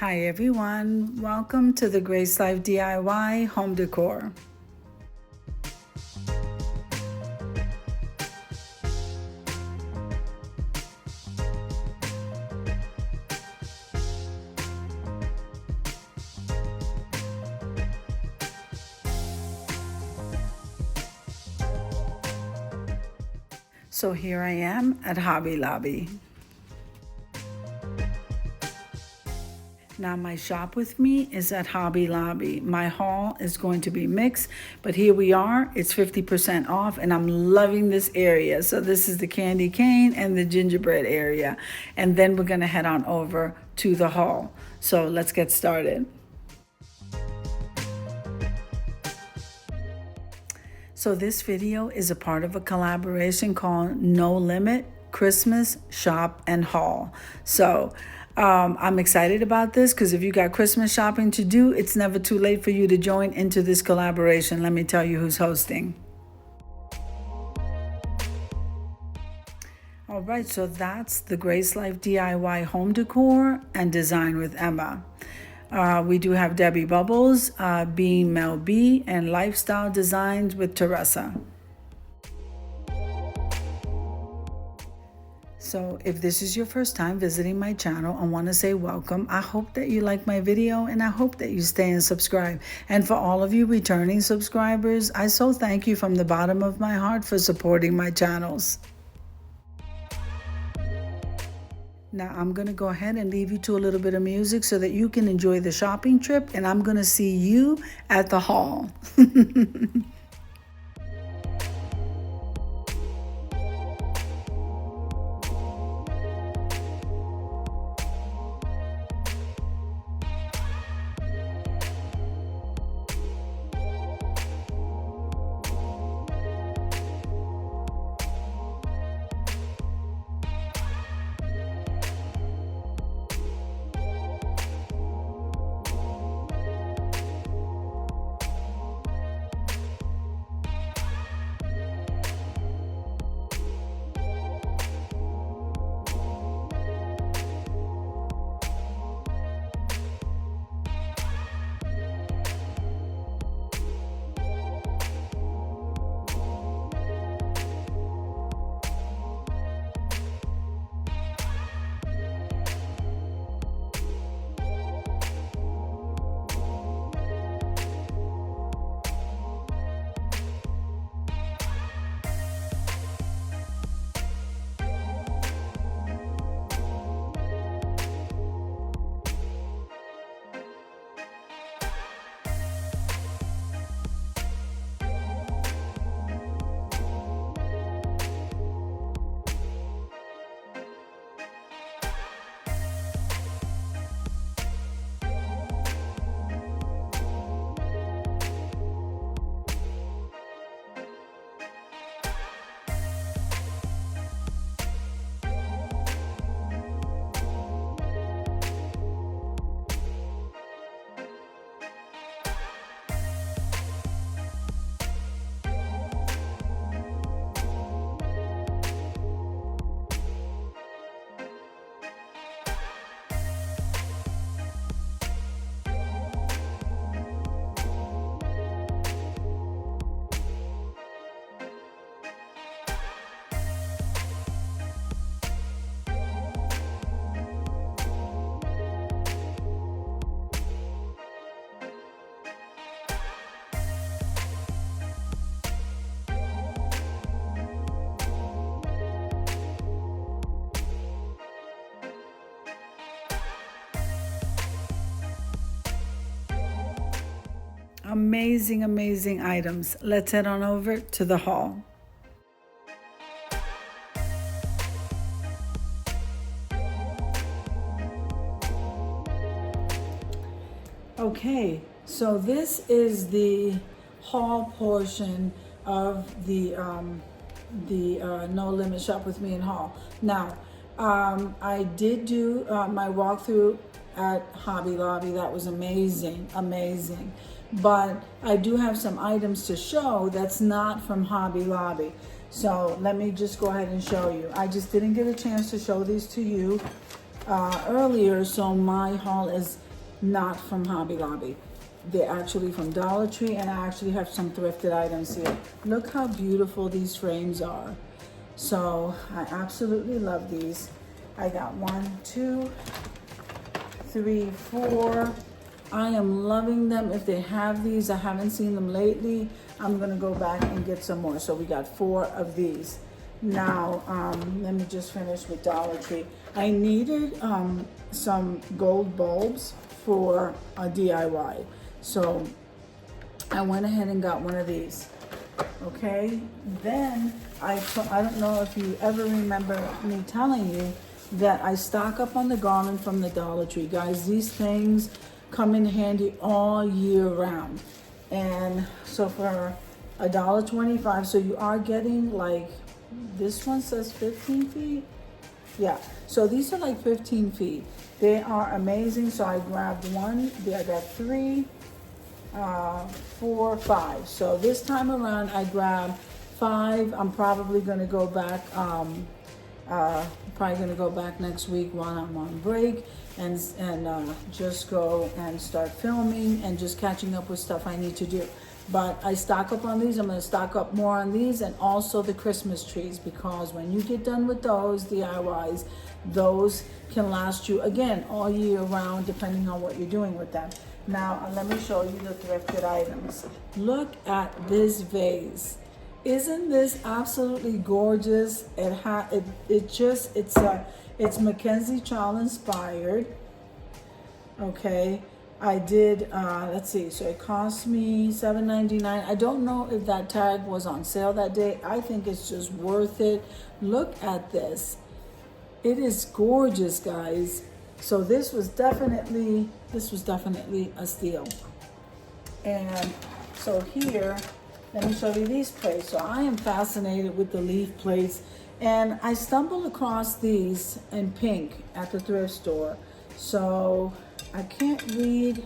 Hi everyone, welcome to the Grace Life DIY home decor. So here I am at Hobby Lobby. Now my shop with me is at Hobby Lobby. My haul is going to be mixed, but here we are. It's 50% off and I'm loving this area. So this is the candy cane and the gingerbread area. And then we're gonna head on over to the haul. So let's get started. So this video is a part of a collaboration called No Limit Christmas Shop and Haul. So I'm excited about this because if you got Christmas shopping to do, it's never too late for you to join into this collaboration. Let me tell you who's hosting. All right, so that's the Grace Life DIY home decor and design with Emma. We do have Debbie Bubbles, Being Mel B, and Lifestyle Designs with Teresa. So if this is your first time visiting my channel, I want to say welcome. I hope that you like my video and I hope that you stay and subscribe. And for all of you returning subscribers, I so thank you from the bottom of my heart for supporting my channels. Now I'm going to go ahead and leave you to a little bit of music so that you can enjoy the shopping trip, and I'm going to see you at the haul. Amazing, amazing items. Let's head on over to the haul. Okay, so this is the haul portion of the No Limit Shop with Me and haul. Now, I did do my walkthrough at Hobby Lobby. That was amazing, amazing. But I do have some items to show that's not from Hobby Lobby. So let me just go ahead and show you. I just didn't get a chance to show these to you earlier, so my haul is not from Hobby Lobby. They're actually from Dollar Tree, and I actually have some thrifted items here. Look how beautiful these frames are. So I absolutely love these. I got 1, 2, 3, 4. I am loving them. If they have these, I haven't seen them lately. I'm gonna go back and get some more. So we got 4 of these. Now, let me just finish with Dollar Tree. I needed some gold bulbs for a DIY. So I went ahead and got one of these. Okay, then I don't know if you ever remember me telling you that I stock up on the garland from the Dollar Tree. Guys, these things come in handy all year round. And so for $1.25, so you are getting, like, this one says 15 feet. Yeah, so these are like 15 feet. They are amazing. So I grabbed one. I got 3, 4, 5. So this time around I grabbed 5. I'm probably gonna go back next week while I'm on break and just go and start filming and just catching up with stuff I need to do. But I stock up on these. I'm gonna stock up more on these, and also the Christmas trees, because when you get done with those DIYs, those can last you, again, all year round, depending on what you're doing with them. Now, let me show you the thrifted items. Look at this vase. Isn't this absolutely gorgeous? It's Mackenzie Child inspired. Okay, I did, let's see, so it cost me $7.99. I don't know if that tag was on sale that day. I think it's just worth it. Look at this. It is gorgeous, guys. So this was definitely a steal. And so here, let me show you these plates. So I am fascinated with the leaf plates, and I stumbled across these in pink at the thrift store. So I can't read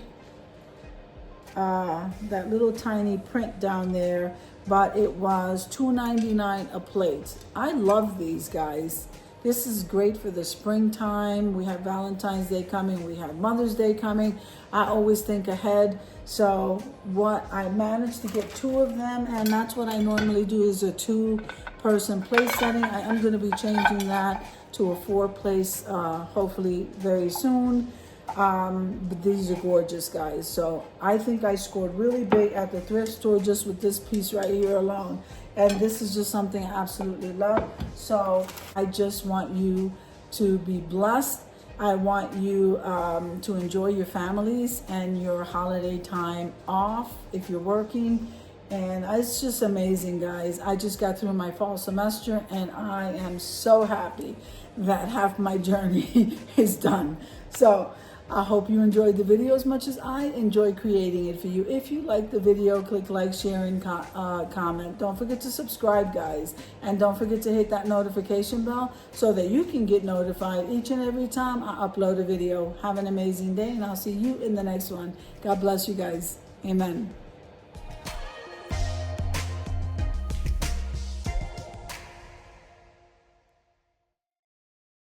that little tiny print down there, but it was $2.99 a plate. I love these, guys. This is great for the springtime. We have Valentine's Day coming. We have Mother's Day coming. I always think ahead. So what I managed to get 2 of them, and that's what I normally do, is a 2-person place setting. I am going to be changing that to a 4-place, hopefully very soon. But these are gorgeous, guys. So I think I scored really big at the thrift store just with this piece right here alone. And this is just something I absolutely love. So I just want you to be blessed. I want you to enjoy your families and your holiday time off if you're working. And it's just amazing, guys. I just got through my fall semester, and I am so happy that half my journey is done. So I hope you enjoyed the video as much as I enjoyed creating it for you. If you liked the video, click like, share, and comment. Don't forget to subscribe, guys. And don't forget to hit that notification bell so that you can get notified each and every time I upload a video. Have an amazing day, and I'll see you in the next one. God bless you guys. Amen.